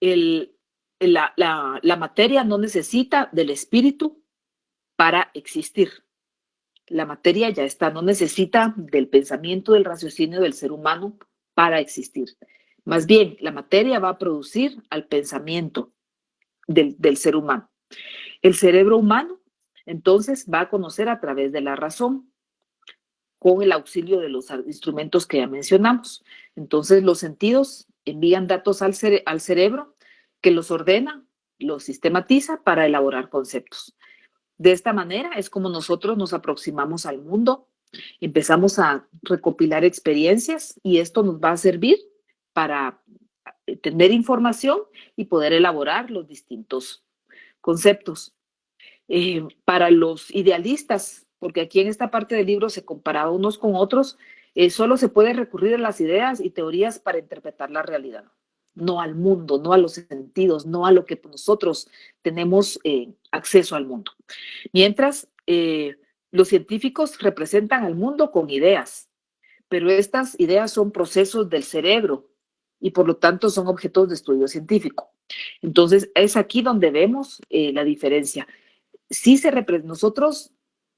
El, la materia no necesita del espíritu para existir. La materia ya está, no necesita del pensamiento, del raciocinio del ser humano para existir. Más bien, la materia va a producir al pensamiento del ser humano. El cerebro humano, entonces, va a conocer a través de la razón, con el auxilio de los instrumentos que ya mencionamos. Entonces, los sentidos envían datos al cerebro que los ordena, los sistematiza para elaborar conceptos. De esta manera es como nosotros nos aproximamos al mundo, empezamos a recopilar experiencias y esto nos va a servir para tener información y poder elaborar los distintos conceptos. Para los idealistas, porque aquí en esta parte del libro se comparaba unos con otros, solo se puede recurrir a las ideas y teorías para interpretar la realidad, no al mundo, no a los sentidos, no a lo que nosotros tenemos acceso al mundo. Mientras los científicos representan al mundo con ideas, pero estas ideas son procesos del cerebro y por lo tanto son objetos de estudio científico. Entonces es aquí donde vemos la diferencia. Sí nosotros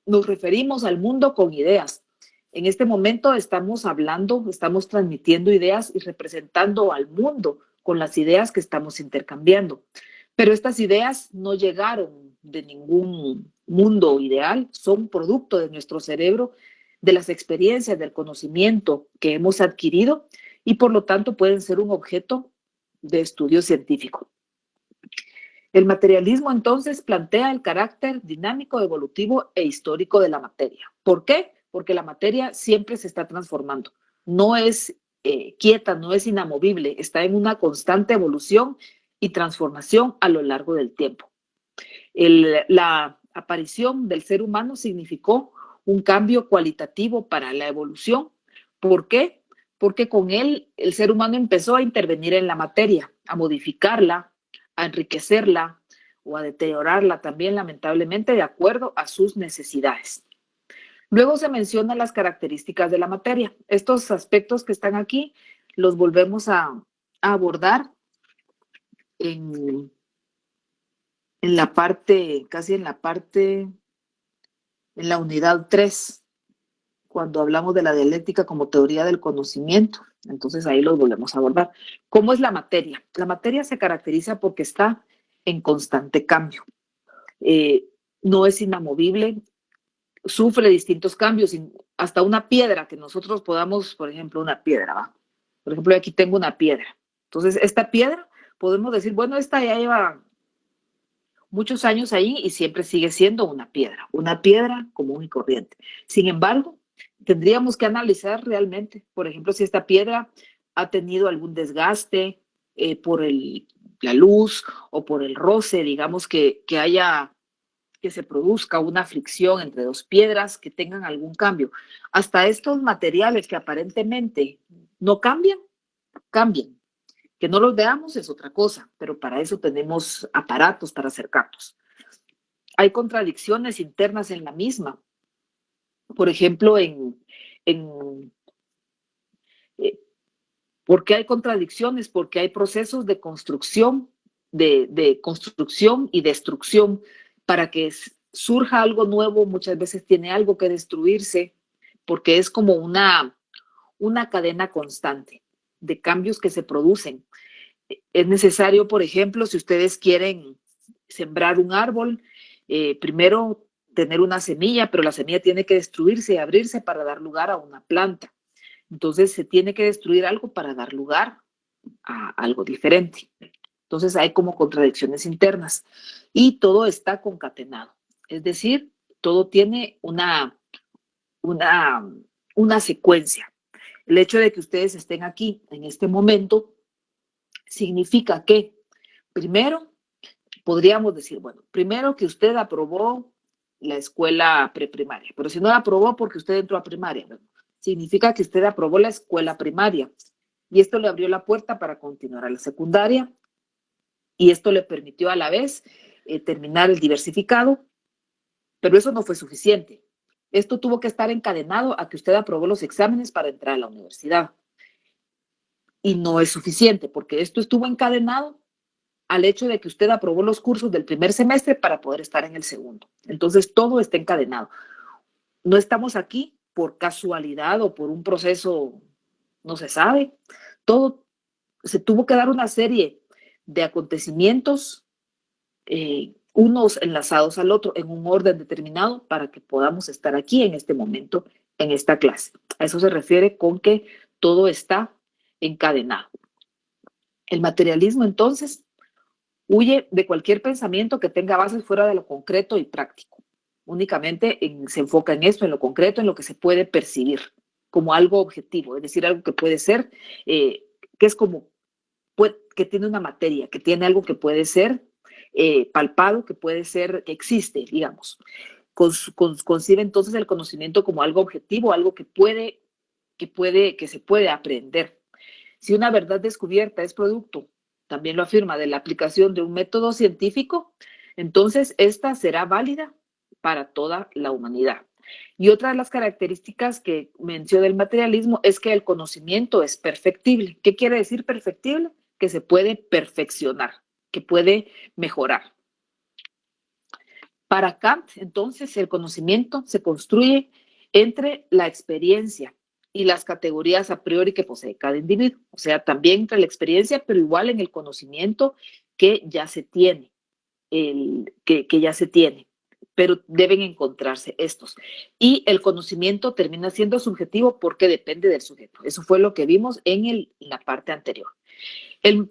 nos referimos al mundo con ideas. En este momento estamos hablando, estamos transmitiendo ideas y representando al mundo con las ideas que estamos intercambiando. Pero estas ideas no llegaron de ningún mundo ideal, son producto de nuestro cerebro, de las experiencias, del conocimiento que hemos adquirido y por lo tanto pueden ser un objeto de estudio científico. El materialismo entonces plantea el carácter dinámico, evolutivo e histórico de la materia. ¿Por qué? Porque la materia siempre se está transformando. No es quieta, no es inamovible, está en una constante evolución y transformación a lo largo del tiempo. La aparición del ser humano significó un cambio cualitativo para la evolución. ¿Por qué? Porque con él el ser humano empezó a intervenir en la materia, a modificarla, a enriquecerla o a deteriorarla también, lamentablemente, de acuerdo a sus necesidades. Luego se mencionan las características de la materia. Estos aspectos que están aquí los volvemos a abordar en la parte, casi en la unidad 3, cuando hablamos de la dialéctica como teoría del conocimiento. Entonces ahí los volvemos a abordar. ¿Cómo es la materia? La materia se caracteriza porque está en constante cambio. No es inamovible, sufre distintos cambios, hasta una piedra que nosotros podamos, por ejemplo, una piedra, ¿va? Por ejemplo, aquí tengo una piedra. Entonces, esta piedra, podemos decir, bueno, esta ya lleva muchos años ahí y siempre sigue siendo una piedra común y corriente. Sin embargo, tendríamos que analizar realmente, por ejemplo, si esta piedra ha tenido algún desgaste por la luz o por el roce, digamos que se produzca una fricción entre dos piedras que tengan algún cambio. Hasta estos materiales que aparentemente no cambian, cambian. Que no los veamos es otra cosa, pero para eso tenemos aparatos para acercarnos. Hay contradicciones internas en la misma. Por ejemplo, ¿por qué hay contradicciones? Porque hay procesos de construcción, de construcción y destrucción. Para que surja algo nuevo, muchas veces tiene algo que destruirse, porque es como una cadena constante de cambios que se producen. Es necesario, por ejemplo, si ustedes quieren sembrar un árbol, primero tener una semilla, pero la semilla tiene que destruirse y abrirse para dar lugar a una planta. Entonces se tiene que destruir algo para dar lugar a algo diferente. Entonces hay como contradicciones internas y todo está concatenado. Es decir, todo tiene una, una secuencia. El hecho de que ustedes estén aquí en este momento significa que, primero, podríamos decir, bueno, primero que usted aprobó la escuela preprimaria, pero si no la aprobó porque usted entró a primaria, bueno, significa que usted aprobó la escuela primaria y esto le abrió la puerta para continuar a la secundaria y esto le permitió a la vez terminar el diversificado, pero eso no fue suficiente. Esto tuvo que estar encadenado a que usted aprobó los exámenes para entrar a la universidad. Y no es suficiente porque esto estuvo encadenado al hecho de que usted aprobó los cursos del primer semestre para poder estar en el segundo. Entonces, todo está encadenado. No estamos aquí por casualidad o por un proceso, no se sabe. Todo se tuvo que dar una serie de acontecimientos, unos enlazados al otro en un orden determinado para que podamos estar aquí en este momento, en esta clase. A eso se refiere con que todo está encadenado. El materialismo, entonces, huye de cualquier pensamiento que tenga bases fuera de lo concreto y práctico. Únicamente se enfoca en esto, en lo concreto, en lo que se puede percibir como algo objetivo, es decir, algo que puede ser, que es como, que tiene una materia, que tiene algo que puede ser palpado, que puede ser, que existe, digamos. Concibe entonces el conocimiento como algo objetivo, algo que se puede aprender. Si una verdad descubierta es producto, también lo afirma, de la aplicación de un método científico, entonces esta será válida para toda la humanidad. Y otra de las características que menciono del materialismo es que el conocimiento es perfectible. ¿Qué quiere decir perfectible? Que se puede perfeccionar, que puede mejorar. Para Kant, entonces, el conocimiento se construye entre la experiencia y las categorías a priori que posee cada individuo. O sea, también entre la experiencia, pero igual en el conocimiento que ya se tiene, que ya se tiene, pero deben encontrarse estos. Y el conocimiento termina siendo subjetivo porque depende del sujeto. Eso fue lo que vimos en la parte anterior.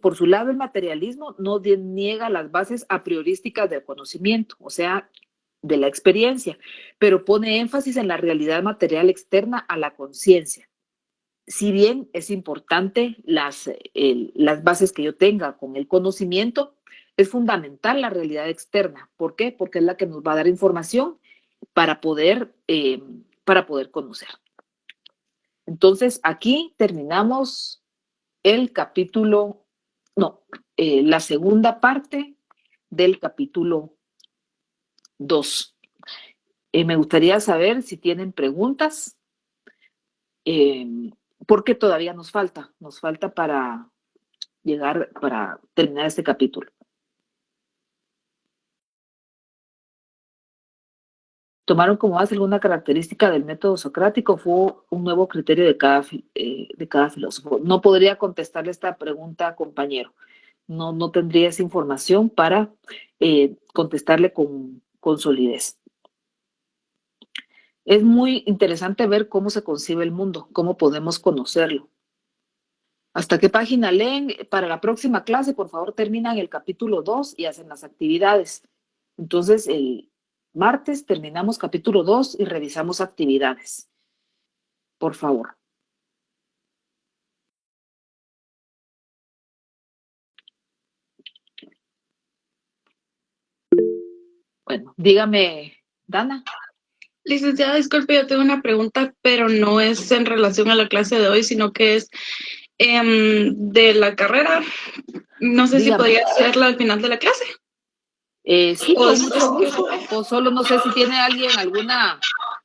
Por su lado, el materialismo no niega las bases a priorísticas del conocimiento, o sea, de la experiencia, pero pone énfasis en la realidad material externa a la conciencia. Si bien es importante las bases que yo tenga con el conocimiento, es fundamental la realidad externa. ¿Por qué? Porque es la que nos va a dar información para poder conocer. Entonces, aquí terminamos el capítulo, no, la segunda parte del capítulo 2. Me gustaría saber si tienen preguntas, porque todavía nos falta para terminar este capítulo. ¿Tomaron como base alguna característica del método socrático? ¿Fue un nuevo criterio de cada filósofo? No podría contestarle esta pregunta, compañero. No tendría esa información para contestarle con solidez. Es muy interesante ver cómo se concibe el mundo, cómo podemos conocerlo. ¿Hasta qué página leen? Para la próxima clase, por favor, terminan el capítulo 2 y hacen las actividades. Entonces, el martes terminamos capítulo 2 y revisamos actividades. Por favor. Bueno, dígame, Dana.
Licenciada, disculpe, yo tengo una pregunta, pero no es en relación a la clase de hoy, sino que es de la carrera. No sé si
Dígame.
podría hacerla al final de la clase.
Sí, con mucho gusto. O solo no sé si tiene alguien alguna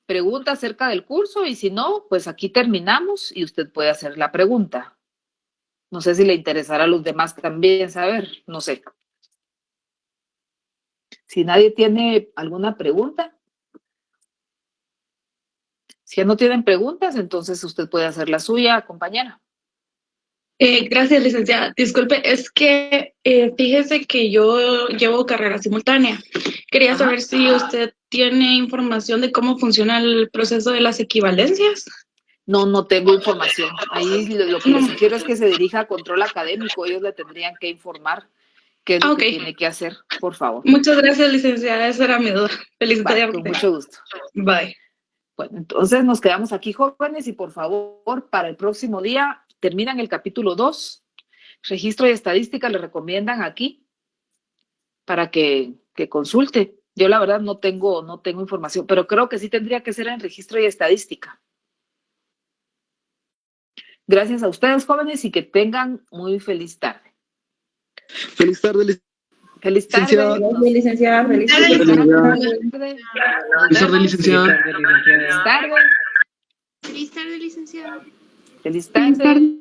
pregunta acerca del curso y si no, pues aquí terminamos y usted puede hacer la pregunta. No sé si le interesará a los demás también saber, no sé. Si nadie tiene alguna pregunta, si ya no tienen preguntas, entonces usted puede hacer la suya, compañera.
Gracias, licenciada. Disculpe, es que fíjese que yo llevo carrera simultánea. Quería
Ajá.
saber si usted tiene información de cómo funciona el proceso de las equivalencias.
No, no tengo información. Ahí lo que le
No.
sugiero es que se dirija a control académico. Ellos le tendrían que informar qué es lo
Ok.
que tiene que hacer, por favor.
Muchas gracias, licenciada. Esa era mi duda. Feliz
Vale, con
tarde.
mucho gusto.
Bye.
Bueno, entonces nos quedamos aquí, jóvenes, y por favor, para el próximo día terminan el capítulo 2. Registro y estadística le recomiendan aquí para que consulte. Yo la verdad no tengo información, pero creo que sí tendría que ser en registro y estadística. Gracias a ustedes, jóvenes, y que tengan muy feliz tarde.
Feliz tarde,
Feliz
licenciada.
tarde.
Licenciada, feliz
tarde, licenciada.
Nos
Feliz tarde,
vemos.
licenciada.
Feliz tarde.
Feliz tarde, licenciada.
Feliz tarde.